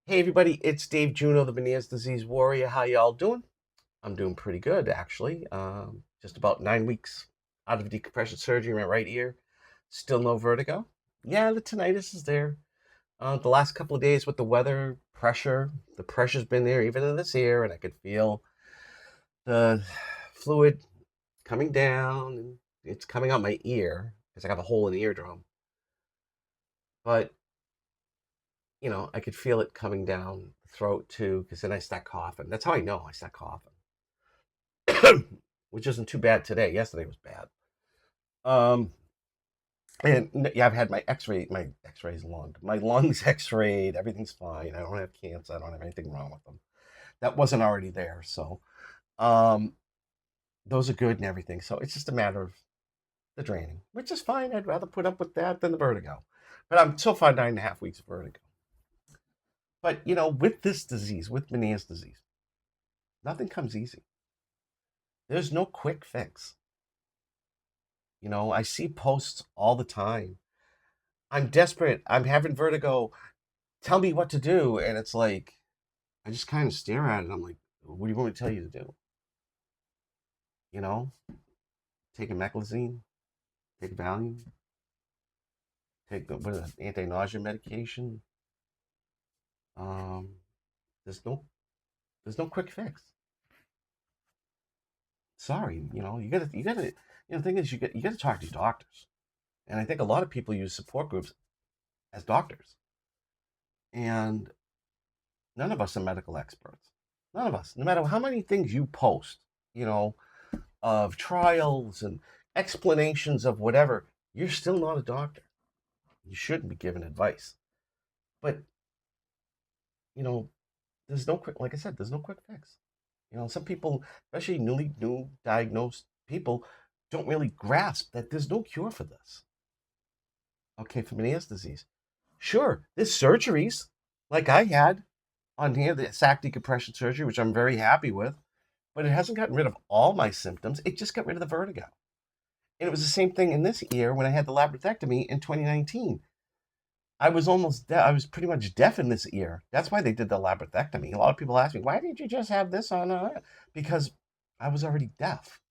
Hey everybody, it's Dave Juno, the Meniere's disease warrior. How y'all doing? I'm doing pretty good actually. Just about 9 weeks out of decompression surgery in my right ear. Still no vertigo. Yeah, the tinnitus is there. The last couple of days with the weather, the pressure's been there even in this ear, and I could feel the fluid coming down, and it's coming out my ear because I got a hole in the eardrum. But I could feel it coming down the throat too, because then I start coughing. That's how I know I start coughing. Which isn't too bad today. Yesterday was bad. Um, and yeah, I've had my X-ray. My X-rays my lungs X-rayed. Everything's fine. I don't have cancer. I don't have anything wrong with them. That wasn't already there. So, um, those are good and everything. So it's just a matter of the draining, which is fine. I'd rather put up with that than the vertigo. But I'm so far 9.5 weeks of vertigo. But with this disease, with Meniere's disease, nothing comes easy. There's no quick fix. I see posts all the time. I'm desperate. I'm having vertigo. Tell me what to do. And it's like, I just kind of stare at it. I'm like, what do you want me to tell you to do? You know, take a meclizine, take Valium, take what is it, anti-nausea medication. Um, there's no, there's no quick fix. Sorry, the thing is, you gotta talk to your doctors. And I think a lot of people use support groups as doctors. And none of us are medical experts. None of us. No matter how many things you post, you know, of trials and explanations of whatever, you're still not a doctor. You shouldn't be giving advice. But, you know, there's no quick, like I said, there's no quick fix. Some people, especially new diagnosed people, don't really grasp that there's no cure for this. Okay, for Meniere's disease. Sure, there's surgeries like I had on here, the sac decompression surgery, which I'm very happy with, but it hasn't gotten rid of all my symptoms. It just got rid of the vertigo. And it was the same thing in this ear when I had the labyrinthectomy in 2019. I was almost deaf. I was pretty much deaf in this ear. That's why they did the labyrinthectomy. A lot of people ask me, why didn't you just have this on? Because I was already deaf.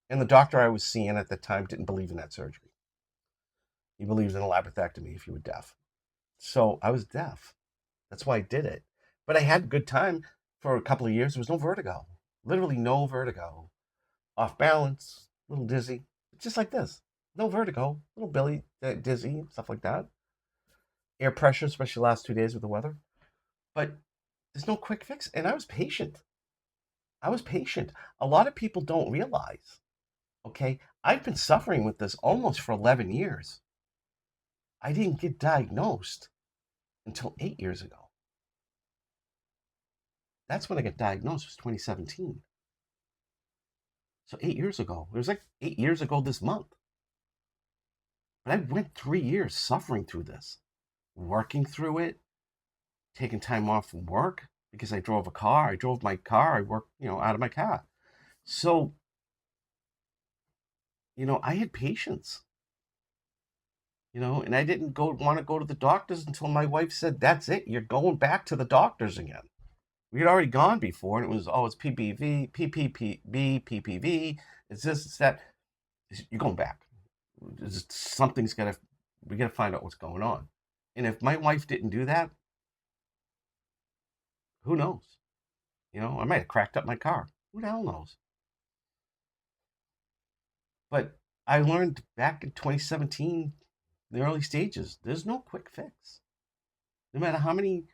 And the doctor I was seeing at the time didn't believe in that surgery. He believes in a labyrinthectomy if you were deaf. So I was deaf. That's why I did it. But I had a good time for a couple of years. There was no vertigo. Literally no vertigo. Off balance, a little dizzy. Just like this. No vertigo. Little Billy dizzy, stuff like that. Air pressure, especially the last 2 days with the weather. But there's no quick fix. And I was patient. I was patient. A lot of people don't realize, okay, I've been suffering with this almost for 11 years. I didn't get diagnosed until 8 years ago. That's when I got diagnosed, was 2017. So 8 years ago. It was like 8 years ago this month. But I went 3 years suffering through this, working through it, taking time off from work because I drove a car. I drove my car. I worked, out of my car. So, I had patience, and I didn't want to go to the doctors until my wife said, that's it. You're going back to the doctors again. We had already gone before, and it was, oh, it's PPV, PPPB, PPV. It's this, it's that. You're going back. Something's got to, we got to find out what's going on. And if my wife didn't do that, who knows? I might have cracked up my car. Who the hell knows? But I learned back in 2017, the early stages, there's no quick fix. No matter how many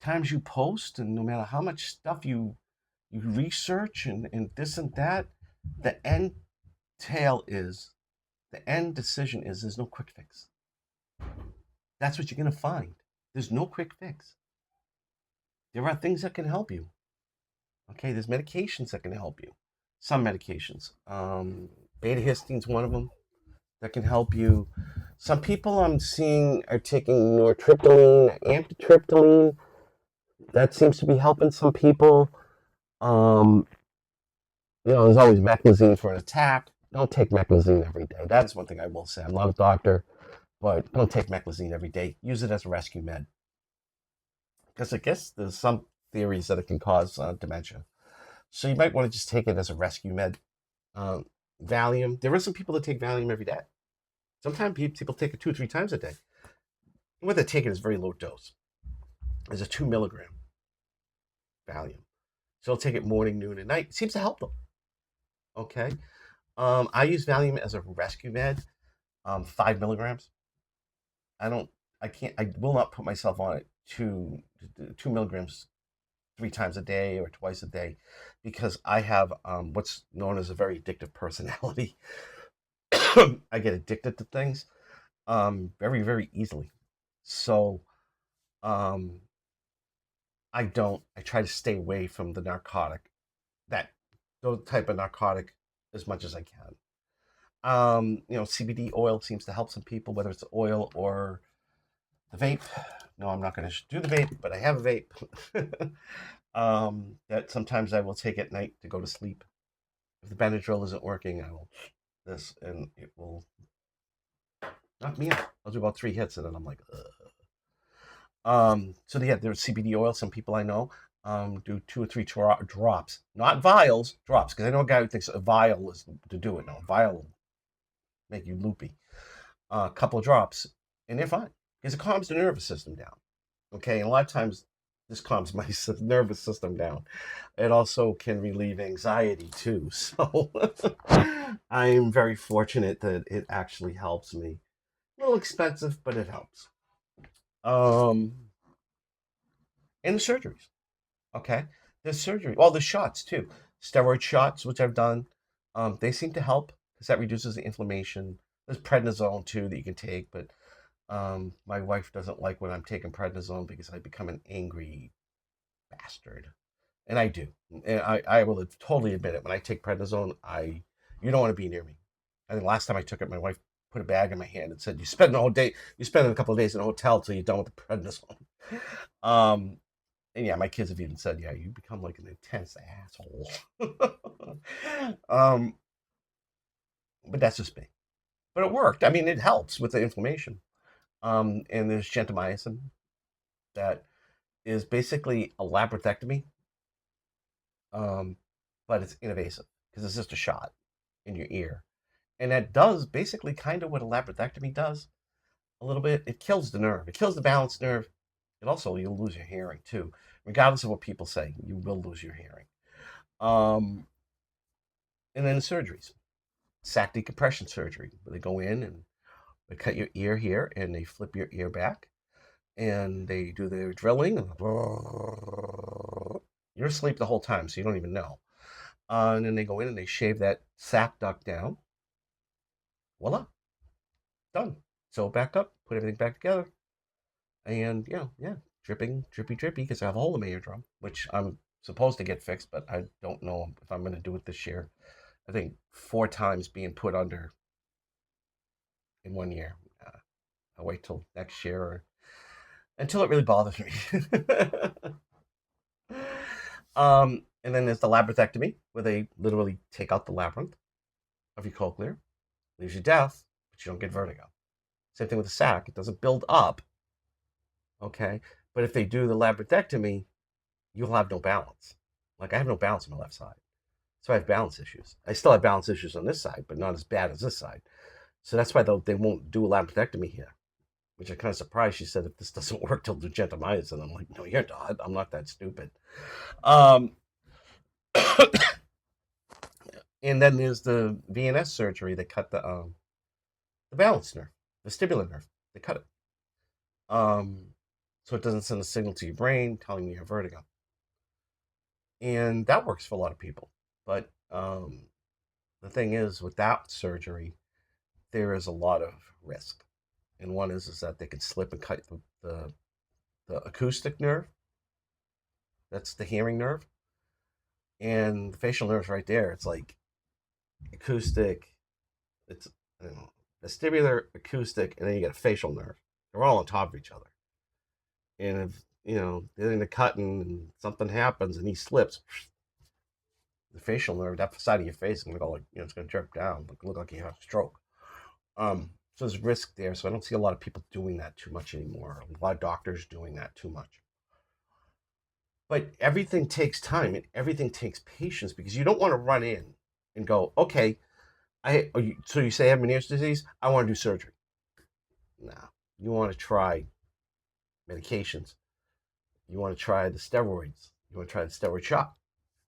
times you post and no matter how much stuff you research and this and that, the end the end decision is there's no quick fix. That's what you're going to find. There's no quick fix. There are things that can help you. Okay, there's medications that can help you. Some medications. Beta histine's one of them that can help you. Some people I'm seeing are taking nortriptyline, amitriptyline. That seems to be helping some people. Um, there's always meclizine for an attack. Don't take meclizine every day. That's one thing I will say. I'm not a doctor, but don't take meclizine every day. Use it as a rescue med. because I guess there's some theories that it can cause dementia. So you might want to just take it as a rescue med. Um, Valium. There are some people that take Valium every day. Sometimes people take it 2 or 3 times a day. What they're taking is very low dose. It's a 2 milligram Valium. So they'll take it morning, noon, and night. It seems to help them. Okay. I use Valium as a rescue med, 5 milligrams. I don't, I can't, I will not put myself on it 2 milligrams 3 times a day or twice a day because I have what's known as a very addictive personality. I get addicted to things very, very easily. So um, I try to stay away from the narcotic, that those type of narcotic as much as I can. CBD oil seems to help some people, whether it's oil or the vape. No, I'm not going to do the vape, but I have a vape that sometimes I will take at night to go to sleep. If the Benadryl isn't working, I will this, and it will knock me out. I'll do about 3 hits, and then I'm like, ugh. So yeah, there's CBD oil. Some people I know do 2 or 3 drops, not vials, drops. Because I know a guy who thinks a vial is to do it. No, a vial will make you loopy. A couple of drops, and they're fine because it calms the nervous system down. Okay, and a lot of times this calms my nervous system down. It also can relieve anxiety too. So I'm very fortunate that it actually helps me. A little expensive, but it helps. Um, and the surgeries. Okay, there's surgery. Well, the shots too. Steroid shots, which I've done, they seem to help because that reduces the inflammation. There's prednisone too that you can take, but my wife doesn't like when I'm taking prednisone because I become an angry bastard, and I do. And I will totally admit it. When I take prednisone, you don't want to be near me. I think last time I took it, my wife put a bag in my hand and said, you spend a couple of days in a hotel till you're done with the prednisone." Um, and yeah, my kids have even said, "Yeah, you become like an intense asshole." um, but that's just me. But it worked. I mean, it helps with the inflammation. And there's gentamicin that is basically a labyrinthectomy, um, but it's invasive because it's just a shot in your ear, and that does basically kind of what a labyrinthectomy does a little bit. It kills the nerve. It kills the balance nerve. It also you'll lose your hearing too, regardless of what people say. You will lose your hearing. Um, and then the surgeries, sac decompression surgery, where they go in and they cut your ear here and they flip your ear back and they do their drilling. You're asleep the whole time, so you don't even know. And then they go in and they shave that sac duct down. Voila, done. Sew it back up, put everything back together, and yeah, dripping, drippy, drippy, because I have a hole in my eardrum, which I'm supposed to get fixed, but I don't know if I'm going to do it this year. I think 4 times being put under in 1 year. I'll wait till next year or until it really bothers me. And then there's the labyrinthectomy, where they literally take out the labyrinth of your cochlear, leaves you deaf, but you don't get vertigo. Same thing with the sac; it doesn't build up. Okay, but if they do the labyrinthectomy, you'll have no balance. Like I have no balance on my left side, so I have balance issues. I still have balance issues on this side, but not as bad as this side. So that's why they won't do a labyrinthectomy here, which I'm kind of surprised. She said if this doesn't work, they'll do gentamicin. I'm like, no, you're not. I'm not that stupid. Um, and then there's the VNS surgery. They cut the balance nerve, vestibular nerve. They cut it, so it doesn't send a signal to your brain telling you you have vertigo, and that works for a lot of people. But the thing is, with that surgery, there is a lot of risk, and one is that they could slip and cut the acoustic nerve. That's the hearing nerve, and the facial nerve's right there. It's like acoustic. It's vestibular, acoustic, and then you get a facial nerve. They're all on top of each other. And if they're in the cutting and something happens and he slips, the facial nerve, that side of your face is gonna go like it's gonna jerk down, look like you have a stroke. So there's risk there. So I don't see a lot of people doing that too much anymore. A lot of doctors doing that too much. But everything takes time and everything takes patience because you don't want to run in and go, okay, so you say I have Meniere's disease, I want to do surgery. No, you want to try medications. You want to try the steroids. You want to try the steroid shot,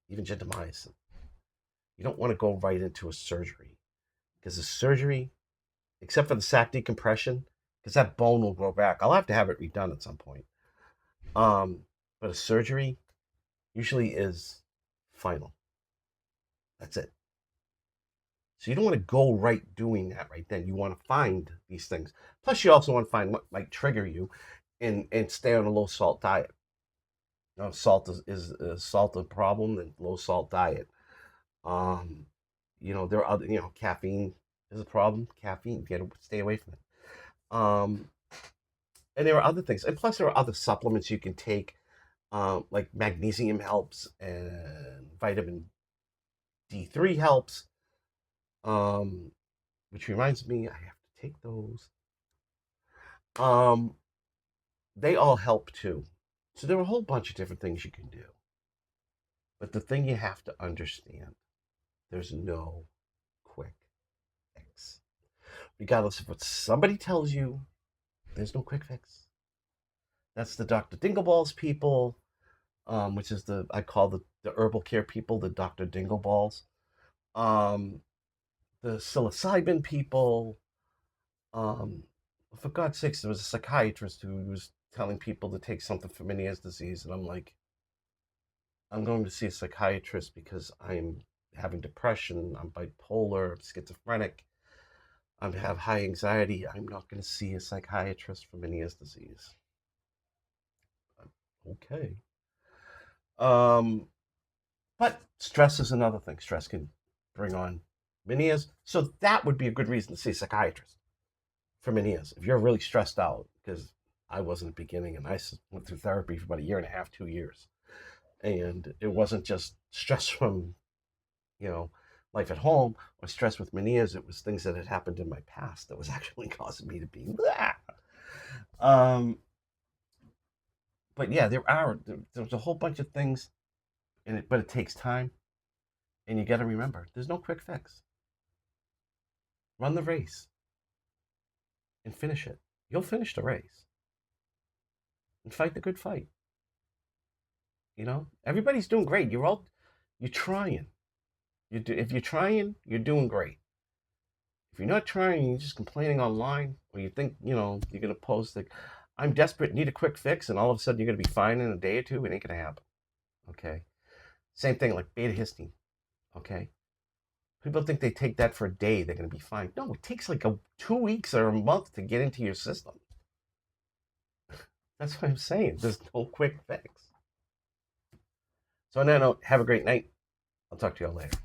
even gentamicin. You don't want to go right into a surgery because the surgery, except for the sac decompression, because that bone will grow back. I'll have to have it redone at some point. But a surgery usually is final. That's it. So you don't want to go right doing that right then. You want to find these things. Plus, you also want to find what might trigger you, and stay on a low salt diet. Salt is salt a problem? Then low salt diet. Um, there are other. Caffeine is a problem. Caffeine, you got to stay away from it. And there are other things, and plus there are other supplements you can take, like magnesium helps and vitamin D3 helps. Which reminds me, I have to take those. Um, they all help too. So there are a whole bunch of different things you can do. But the thing you have to understand, there's no quick fix. Regardless of what somebody tells you, there's no quick fix. That's the Dr. Dingleballs people, which is I call the herbal care people, the Dr. Dingleballs. Um, the psilocybin people. Um, for God's sakes, there was a psychiatrist who was telling people to take something for Meniere's disease, and I'm like, I'm going to see a psychiatrist because I'm having depression, I'm bipolar, I'm schizophrenic, I have high anxiety. I'm not going to see a psychiatrist for Meniere's disease. Okay. Um, but stress is another thing. Stress can bring on Meniere's. So that would be a good reason to see a psychiatrist for Meniere's. If you're really stressed out, because I was in the beginning and I went through therapy for about a year and a half, 2 years. And it wasn't just stress from, you know, life at home or stress with Meniere's. It was things that had happened in my past that was actually causing me to be blah. Um, but yeah, there's a whole bunch of things in it, but it takes time. And you got to remember, there's no quick fix. Run the race and finish it. You'll finish the race and fight the good fight. Everybody's doing great. You're trying. If you're trying, you're doing great. If you're not trying, you're just complaining online, or you think, you're going to post like, I'm desperate, need a quick fix, and all of a sudden you're going to be fine in a day or two, it ain't going to happen. Okay. Same thing like beta histone. Okay. People think they take that for a day, they're going to be fine. No, it takes like 2 weeks or a month to get into your system. That's what I'm saying. There's no quick fix. So on that note, have a great night. I'll talk to you all later.